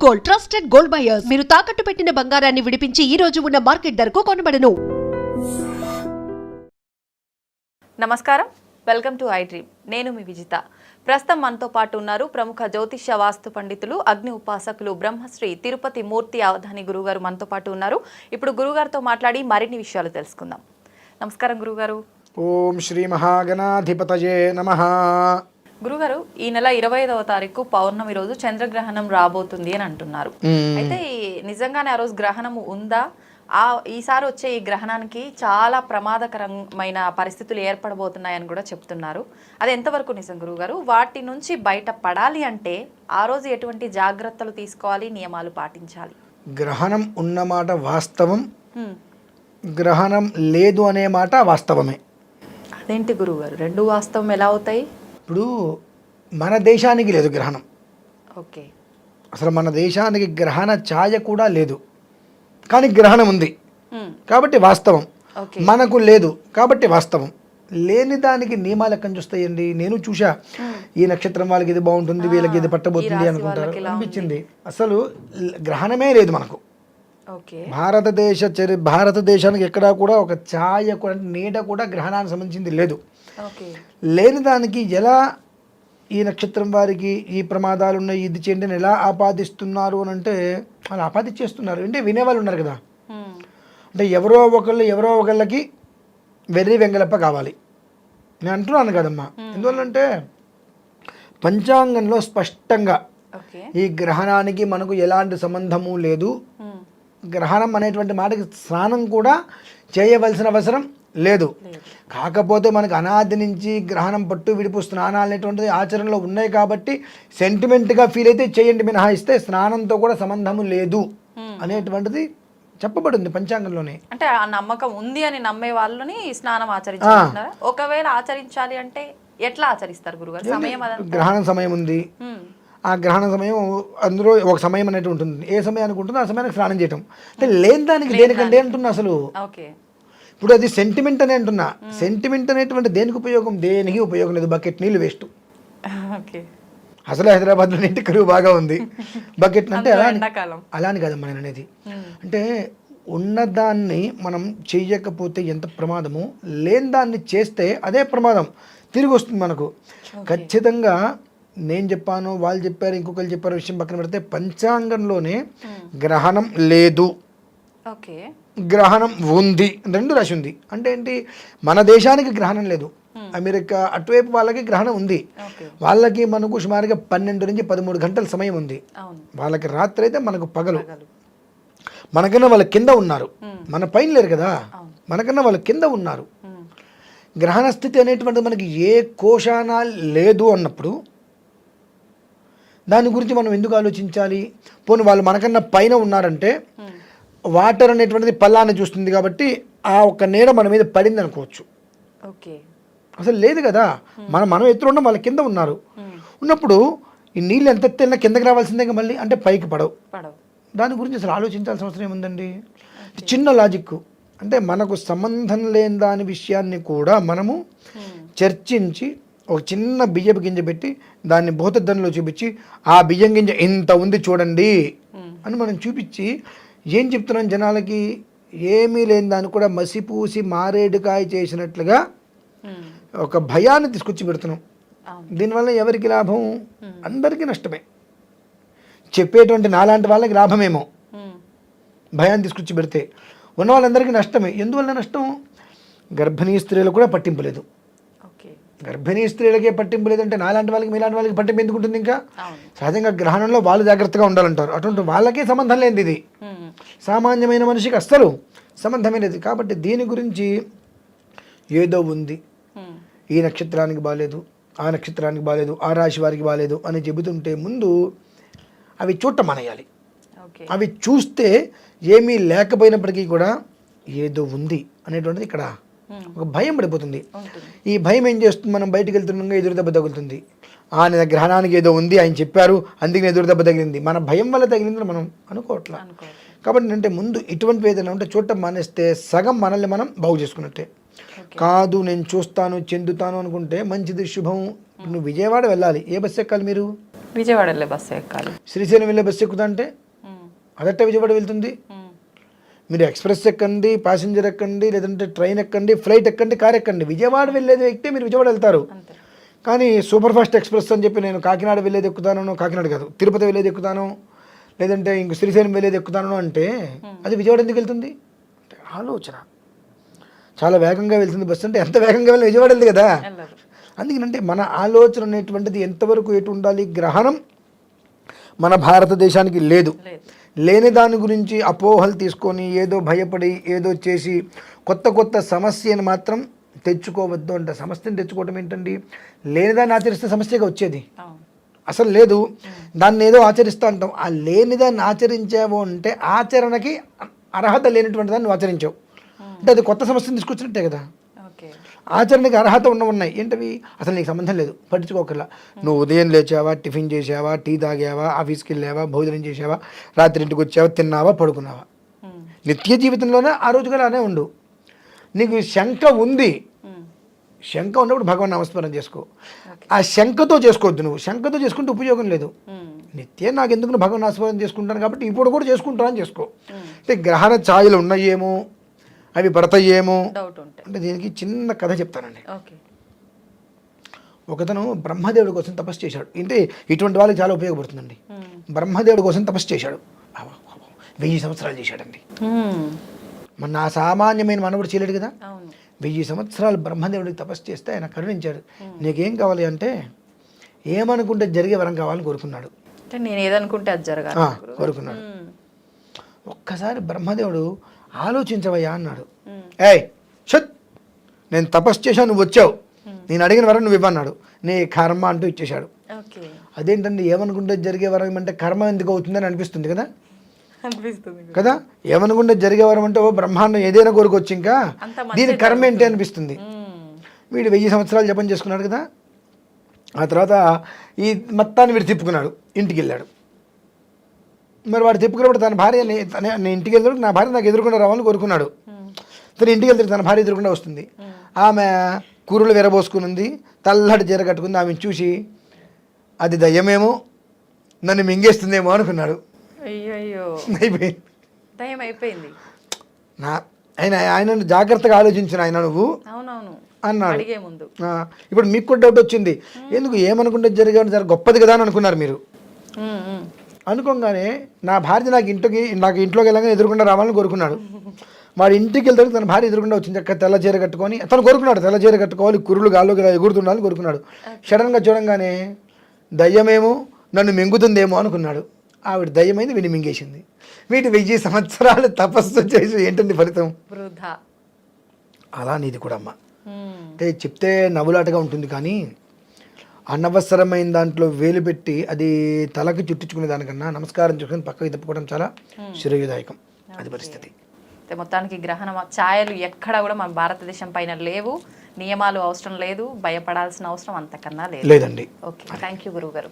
Gold, trusted gold buyers. మీరు తాకట్టు పెట్టిన బంగారాన్ని విడిపించి ఈ రోజు ఉన్న మార్కెట్ ధరకు కొనబడను. నమస్కారం, వెల్కమ్ టు ఐ డ్రీమ్. నేను మీ విజిత. ప్రస్తుతం మనతో పాటు ఉన్నారు ప్రముఖ జ్యోతిష్య వాస్తు పండితులు, అగ్ని ఉపాసకులు, బ్రహ్మశ్రీ తిరుపతి మూర్తి అవధాని గురుగారు మనతో పాటు ఉన్నారు. ఇప్పుడు గురుగారితో మాట్లాడి మరిన్ని విషయాలు తెలుసుకుందాం. నమస్కారం గురుగారు. ఓం శ్రీ మహాగణాధిపతయే నమః. గురుగారు, ఈ నెల 25వ తారీఖు పౌర్ణమి రోజు చంద్రగ్రహణం రాబోతుంది అని అంటున్నారు. అయితే నిజంగానే ఆ రోజు గ్రహణం ఉందా? ఈసారి వచ్చే ఈ గ్రహణానికి చాలా ప్రమాదకరమైన పరిస్థితులు ఏర్పడబోతున్నాయని కూడా చెప్తున్నారు. అది ఎంతవరకు నిజం గురుగారు? వాటి నుంచి బయట పడాలి అంటే ఆ రోజు ఎటువంటి జాగ్రత్తలు తీసుకోవాలి, నియమాలు పాటించాలి? గ్రహణం ఉన్నమాట వాస్తవం, గ్రహణం లేదు అనే మాట వాస్తవమే. అదేంటి గురుగారు, రెండు వాస్తవం ఎలా అవుతాయి? ఇప్పుడు మన దేశానికి లేదు గ్రహణం. ఓకే. అసలు మన దేశానికి గ్రహణ ఛాయ కూడా లేదు, కానీ గ్రహణం ఉంది కాబట్టి వాస్తవం. మనకు లేదు కాబట్టి వాస్తవం. లేని దానికి నియమాలు ఎక్కడి నుంచి వస్తాయండి? నేను చూసా, ఈ నక్షత్రం వాళ్ళకి ఇది బాగుంటుంది, వీళ్ళకి ఇది పట్టబోతుంది అనుకుంటారు, అనిపించింది. అసలు గ్రహణమే లేదు మనకు. భారతదేశానికి ఎక్కడా కూడా ఒక ఛాయ కూడా, నీడ కూడా గ్రహణానికి సంబంధించింది లేదు. లేని దానికి ఎలా ఈ నక్షత్రం వారికి ఈ ప్రమాదాలు ఉన్నాయి, ఇది చేయండి అని ఎలా ఆపాదిస్తున్నారు అని అంటే, వాళ్ళు ఆపాదించేస్తున్నారు. అంటే వినేవాళ్ళు ఉన్నారు కదా, అంటే ఎవరో ఒకళ్ళకి వెర్రి వెంగళప్ప కావాలి. నేను అంటున్నాను కదమ్మా. ఎందువల్లంటే పంచాంగంలో స్పష్టంగా ఈ గ్రహణానికి మనకు ఎలాంటి సంబంధము లేదు. గ్రహణం అనేటువంటి మాటకి స్నానం కూడా చేయవలసిన అవసరం లేదు. కాకపోతే మనకు అనాది నుంచి గ్రహణం పట్టు విడుపు స్నానాలు అనేటువంటిది ఆచరణలో ఉన్నాయి కాబట్టి సెంటిమెంట్గా ఫీల్ అయితే చేయండి, మినహాయిస్తే స్నానంతో కూడా సంబంధము లేదు అనేటువంటిది చెప్పబడింది పంచాంగంలోనే. అంటే ఆ నమ్మకం ఉంది అని నమ్మే వాళ్ళని స్నానం ఆచరించాలి. ఒకవేళ ఆచరించాలి అంటే ఎట్లా ఆచరిస్తారు గురుగారు? సమయం గ్రహణం సమయం ఉంది, ఆ గ్రహణ సమయం అందులో ఒక సమయం అనేది ఉంటుంది. ఏ సమయానికి ఉంటుందో ఆ సమయానికి స్నానం చేయటం. అంటే లేని దానికి దేనికంటే అంటున్నా. అసలు ఇప్పుడు అది సెంటిమెంట్ అని అంటున్నా. సెంటిమెంట్ అనేటువంటి దేనికి ఉపయోగం? దేనికి ఉపయోగం లేదు. బకెట్ నీళ్ళు వేస్ట్. అసలు హైదరాబాద్లో నీటి కరువు బాగా ఉంది. బకెట్ అంటే అలాని కదమ్మా నేను అనేది. అంటే ఉన్నదాన్ని మనం చెయ్యకపోతే ఎంత ప్రమాదమో, లేని దాన్ని చేస్తే అదే ప్రమాదం తిరిగి వస్తుంది మనకు. ఖచ్చితంగా నేను చెప్పాను, వాళ్ళు చెప్పారు, ఇంకొకరు చెప్పారు, విషయం పక్కన పెడితే పంచాంగంలోనే గ్రహణం లేదు, గ్రహణం ఉంది, రెండు రాసి ఉంది. అంటే ఏంటి? మన దేశానికి గ్రహణం లేదు, అమెరికా అటువైపు వాళ్ళకి గ్రహణం ఉంది. వాళ్ళకి మనకు సుమారుగా 12 నుంచి 13 గంటల సమయం ఉంది. వాళ్ళకి రాత్రి అయితే మనకు పగలు. మనకన్నా వాళ్ళ కింద ఉన్నారు, మన పైన లేరు కదా, మనకన్నా వాళ్ళ కింద ఉన్నారు. గ్రహణ స్థితి అనేటువంటిది మనకి ఏ కోశాన లేదు అన్నప్పుడు దాని గురించి మనం ఎందుకు ఆలోచించాలి? పోనీ వాళ్ళు మనకన్నా పైన ఉన్నారంటే వాటర్ అనేటువంటిది పల్లాన్ని చూస్తుంది కాబట్టి ఆ ఒక్క నీడ మన మీద పడింది అనుకోవచ్చు. అసలు లేదు కదా, మనం ఎత్తులో ఉన్నాం, వాళ్ళ కింద ఉన్నారు. ఉన్నప్పుడు ఈ నీళ్ళు ఎంత ఎత్తైనా కిందకి రావాల్సిందే మళ్ళీ, అంటే పైకి పడవు. దాని గురించి అసలు ఆలోచించాల్సిన అవసరం ఏముందండి? చిన్న లాజిక్. అంటే మనకు సంబంధం లేని దాని విషయాన్ని కూడా మనము చర్చించి ఒక చిన్న బియ్యపు గింజ పెట్టి దాన్ని భూతద్దంలో చూపించి, ఆ బియ్యం గింజ ఇంత ఉంది చూడండి అని మనం చూపించి ఏం చెప్తున్నాం జనాలకి? ఏమీ లేని దాన్ని కూడా మసిపూసి మారేడుకాయ చేసినట్లుగా ఒక భయాన్ని తీసుకొచ్చి పెడుతున్నాం. దీనివల్ల ఎవరికి లాభం? అందరికీ నష్టమే. చెప్పేటువంటి నాలాంటి వాళ్ళకి లాభమేమో, భయాన్ని తీసుకొచ్చి పెడితే ఉన్న వాళ్ళందరికీ నష్టమే. ఎందువల్ల నష్టం? గర్భిణీ స్త్రీలకు కూడా పట్టింపు లేదు. గర్భిణీ స్త్రీలకే పట్టింపు లేదంటే నాలాంటి వాళ్ళకి, మీలాంటి వాళ్ళకి పట్టింపు ఎందుకు ఉంటుంది? ఇంకా సహజంగా గ్రహణంలో వాళ్ళు జాగ్రత్తగా ఉండాలంటారు. అటువంటి వాళ్ళకే సంబంధం లేనిది ఇది. సామాన్యమైన మనిషికి అస్సలు సంబంధమే లేదు. కాబట్టి దీని గురించి ఏదో ఉంది, ఈ నక్షత్రానికి బాగాలేదు, ఆ నక్షత్రానికి బాగాలేదు, ఆ రాశి వారికి బాగాలేదు అని చెబుతుంటే ముందు అవి చూడటం మానేయాలి. అవి చూస్తే ఏమీ లేకపోయినప్పటికీ కూడా ఏదో ఉంది అనేటువంటిది ఇక్కడ ఒక భయం పడిపోతుంది. ఈ భయం ఏం చేస్తుంది? మనం బయటకు వెళ్తుండగా ఎదురు దెబ్బ తగులుతుంది. ఆయన గ్రహణానికి ఏదో ఉంది, ఆయన చెప్పారు, అందుకని ఎదురు దెబ్బ తగిలింది. మన భయం వల్ల తగిలిందని మనం అనుకోవట్లా. కాబట్టి అంటే ముందు ఇటువంటి ఏదైనా ఉంటే చూడటం మానేస్తే సగం మనల్ని మనం బాగు చేసుకున్నట్టే. కాదు నేను చూస్తాను చెందుతాను అనుకుంటే మంచిది, శుభం. నువ్వు విజయవాడ వెళ్ళాలి, ఏ బస్సు ఎక్కాలి మీరు? విజయవాడ వెళ్ళే బస్సు ఎక్కాలి. శ్రీశైలం వెళ్ళే బస్సు ఎక్కుతా అంటే అదట్ట విజయవాడ వెళ్తుంది. మీరు ఎక్స్ప్రెస్ ఎక్కండి, ప్యాసింజర్ ఎక్కండి, లేదంటే ట్రైన్ ఎక్కండి, ఫ్లైట్ ఎక్కండి, కార్ ఎక్కండి, విజయవాడ వెళ్ళేది ఎక్కితే మీరు విజయవాడ వెళ్తారు. కానీ సూపర్ ఫాస్ట్ ఎక్స్ప్రెస్ అని చెప్పి నేను కాకినాడ వెళ్ళేది ఎక్కుతాను, కాకినాడ కాదు తిరుపతి వెళ్ళేది ఎక్కుతాను, లేదంటే ఇంక శ్రీశైలం వెళ్ళేది ఎక్కుతాను అంటే అది విజయవాడ ఎందుకు వెళ్తుంది అంటే ఆలోచన. చాలా వేగంగా వెళ్తుంది బస్సు అంటే ఎంత వేగంగా వెళ్ళి విజయవాడ వెళ్తుంది కదా. అందుకనంటే మన ఆలోచన అనేటువంటిది ఎంతవరకు ఎటు ఉండాలి. గ్రహణం మన భారతదేశానికి లేదు. లేని దాని గురించి అపోహలు తీసుకొని ఏదో భయపడి ఏదో చేసి కొత్త కొత్త సమస్యను మాత్రం తెచ్చుకోవద్దు అంట. సమస్యను తెచ్చుకోవడం ఏంటండి, లేనిదాన్ని ఆచరిస్తే సమస్యగా వచ్చేది అసలు లేదు. దాన్ని ఏదో ఆచరిస్తూ అంటాం. ఆ లేనిదాన్ని ఆచరించావు అంటే ఆచరణకి అర్హత లేనటువంటి దాన్ని నువ్వు ఆచరించావు అంటే అది కొత్త సమస్యను తీసుకొచ్చినట్టే కదా. ఆచరణకి అర్హత ఉన్నాయి ఏంటవి, అసలు నీకు సంబంధం లేదు, పట్టించుకోకర్లా. నువ్వు ఉదయం లేచావా, టిఫిన్ చేసావా, టీ తాగావా, ఆఫీస్కి వెళ్ళావా, భోజనం చేసావా, రాత్రి ఇంటికి వచ్చావా, తిన్నావా, పడుకున్నావా, నిత్య జీవితంలోనే ఆ రోజుగా అలానే ఉండు. నీకు శంక ఉంది, శంక ఉన్నప్పుడు భగవాన్ నామస్మరణ చేసుకో. ఆ శంకతో చేసుకోవద్దు. నువ్వు శంకతో చేసుకుంటే ఉపయోగం లేదు. నిత్యం నాకు ఎందుకు భగవాన్ నామస్మరణ చేసుకుంటాను కాబట్టి ఇప్పుడు కూడా చేసుకుంటానని చేసుకో. అంటే గ్రహణ ఛాయలు ఉన్నాయేమో, అవి పడతాయేమో అంటే దీనికి చిన్న కథ చెప్తానండి. ఒకతను బ్రహ్మదేవుడి కోసం తపస్సు చేశాడు. అంటే ఇటువంటి వాళ్ళకి చాలా ఉపయోగపడుతుందండి. బ్రహ్మదేవుడి కోసం తపస్సు చేశాడు. 1000 సంవత్సరాలు చేశాడండి. మన నా సామాన్యమైన మనవుడు చేయలేడు కదా. 1000 సంవత్సరాలు బ్రహ్మదేవుడికి తపస్సు చేస్తే ఆయన కరుణించాడు. నీకేం కావాలి అంటే ఏమనుకుంటే జరిగే వరం కావాలని కోరుకున్నాడు. నేను ఏదనుకుంటే అది జరగాలి కోరుకున్నాడు. ఒక్కసారి బ్రహ్మదేవుడు ఆలోచించవయ్యా అన్నాడు. ఏయ్ షట్, నేను తపస్సు చేశాను, నువ్వు వచ్చావు, నేను అడిగిన వరం నువ్వు ఇవ్వన్నాడు. నీ కర్మ అంటూ ఇచ్చేశాడు. అదేంటండి, ఏమనుకుంటే జరిగే వరం అంటే కర్మ ఎందుకు అవుతుందని అనిపిస్తుంది కదా కదా. ఏమనుకుంటే జరిగే వరం అంటే ఓ బ్రహ్మాండం ఏదైనా కోరుకోవచ్చు, ఇంకా దీని కర్మ ఏంటి అనిపిస్తుంది. వీడు 1000 సంవత్సరాలు జపం చేసుకున్నాడు కదా. ఆ తర్వాత ఈ మొత్తాన్ని వీడు తిప్పుకున్నాడు, ఇంటికి వెళ్ళాడు. మరి వాడు తిప్పుకున్నప్పుడు తన భార్య నేను ఇంటికి వెళ్తాడు, నా భార్య నాకు ఎదురుకుండా రావాలని కోరుకున్నాడు. తను ఇంటికి వెళ్తాడు, తన భార్య ఎదురుకుండా వస్తుంది. ఆమె కూరలు విరబోసుకుని తెల్లటి చీర కట్టుకుంది. ఆమెను చూసి అది దయ్యమేమో, నన్ను మింగేస్తుందేమో అనుకున్నాడు. అయిపోయింది. ఆయన జాగ్రత్తగా ఆలోచించిన ఆయన నువ్వు అన్నాడు. ఇప్పుడు మీకు కూడా డౌట్ వచ్చింది, ఎందుకు ఏమనుకుంటే జరిగే గొప్పది కదా అని అనుకున్నారు మీరు. అనుకోగానే నా భార్య నాకు ఇంట్లోకి వెళ్ళగానే ఎదురుకుండా రావాలని కోరుకున్నాడు. వాడు ఇంటికి వెళ్తాడు, తన భార్య ఎదురుకుండా వచ్చింది. చక్కగా తెల్ల చీర కట్టుకొని తను కోరుకున్నాడు, తెల్ల చీర కట్టుకోవాలి, కుర్రులు గాల్లోకి ఎగురుతుండాలని కోరుకున్నాడు. సడన్గా చూడంగానే దయ్యమేమో నన్ను మింగుతుందేమో అనుకున్నాడు. ఆవిడ దయ్యమైంది, వీడిని మింగేసింది. వీటి 1000 సంవత్సరాలు తపస్సు చేసి ఏంటండి ఫలితం? అలా నీది కూడా అమ్మ. అంటే చెప్తే నవ్వులాటగా ఉంటుంది, కానీ అనవసరమైన దాంట్లో వేలు పెట్టి అది తలకి చుట్టించుకునే దానికన్నా నమస్కారం చేసుకుని పక్కకి తిప్పుకోవడం చాలా శ్రేయదాయకం. అది పరిస్థితి. మొత్తానికి గ్రహణ ఛాయలు ఎక్కడా కూడా మన భారతదేశం పైన లేవు. నియమాలు అవసరం లేదు, భయపడాల్సిన అవసరం అంతకన్నా లేదండి. లేదండి. ఓకే, థ్యాంక్ యూ గురువు గారు.